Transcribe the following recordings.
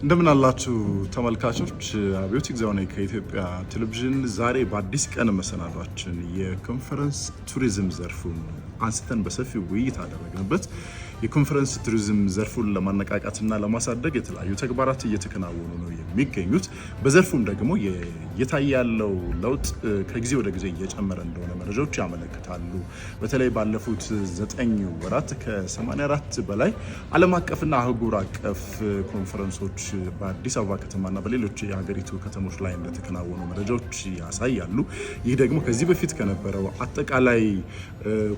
እንደምን አላችሁ ተመልካቾች፣ አብዮት ይግዛው ነኝ ከኢትዮጵያ ቴሌቪዥን። ዛሬ በአዲስ ቀን መሰናዷችን የኮንፈረንስ ቱሪዝም ዘርፉን አንስተን በሰፊው ውይይት አደረግንበት። የኮንፈረንስ ቱሪዝም ዘርፉን ለማነቃቃትና ለማሳደግ የተለያዩ ተግባራት እየተከናወኑ ነው የሚገኙት። በዘርፉም ደግሞ እየታየ ያለው ለውጥ ከጊዜ ወደ ጊዜ እየጨመረ እንደሆነ መረጃዎች ያመለክታሉ። በተለይ ባለፉት 9 ወራት ከ84 በላይ ዓለም አቀፍና አህጉር አቀፍ ኮንፈረንሶች በአዲስ አበባ ከተማና በሌሎች የሀገሪቱ ከተሞች ላይ እንደተከናወኑ መረጃዎች ያሳያሉ። ይህ ደግሞ ከዚህ በፊት ከነበረው አጠቃላይ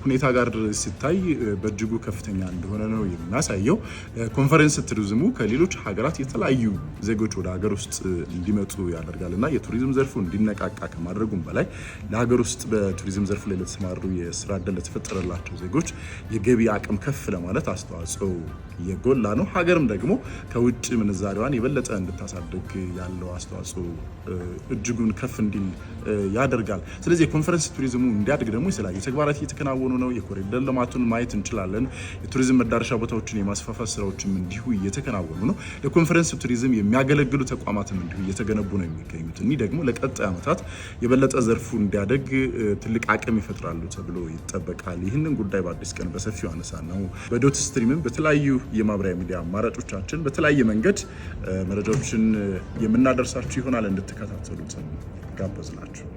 ሁኔታ ጋር ሲታይ በእጅጉ ከፍተኛ እንደሆነ ነው የሚያሳየው። ኮንፈረንስ ቱሪዝሙ ከሌሎች ሀገራት የተለያዩ ዜጎች ወደ ሀገር ውስጥ እንዲመጡ ያደርጋልና የቱሪዝም ዘርፉ እንዲነቃቃ ከማድረጉም በላይ ለሀገር ውስጥ በቱሪዝም ዘርፉ ላይ ለተሰማሩ የስራ ዕድል ለተፈጠረላቸው ዜጎች የገቢ አቅም ከፍ ለማለት አስተዋጽኦ የጎላ ነው። ሀገርም ደግሞ ከውጭ ምንዛሪዋን የበለጠ እንድታሳድግ ያለው አስተዋጽኦ እጅጉን ከፍ እንዲል ያደርጋል። ስለዚህ የኮንፈረንስ ቱሪዝሙ እንዲያድግ ደግሞ የተለያዩ ተግባራት እየተከናወኑ ነው። የኮሪደር ልማቱን ማየት እንችላለን። የቱሪዝም መዳረሻ ቦታዎችን የማስፋፋት ስራዎችም እንዲሁ እየተከናወኑ ነው። ለኮንፈረንስ ቱሪዝም የሚያገለግሉ ተቋማትም እንዲሁ እየተገነቡ ነው የሚገኙት። እኒህ ደግሞ ለቀጣይ ዓመታት የበለጠ ዘርፉ እንዲያደግ ትልቅ አቅም ይፈጥራሉ ተብሎ ይጠበቃል። ይህንን ጉዳይ በአዲስ ቀን በሰፊው አነሳ ነው። በዶት ስትሪምም በተለያዩ የማህበራዊ ሚዲያ አማራጮቻችን በተለያየ መንገድ መረጃዎችን የምናደርሳችሁ ይሆናል። እንድትከታተሉት ጋበዝናችሁ።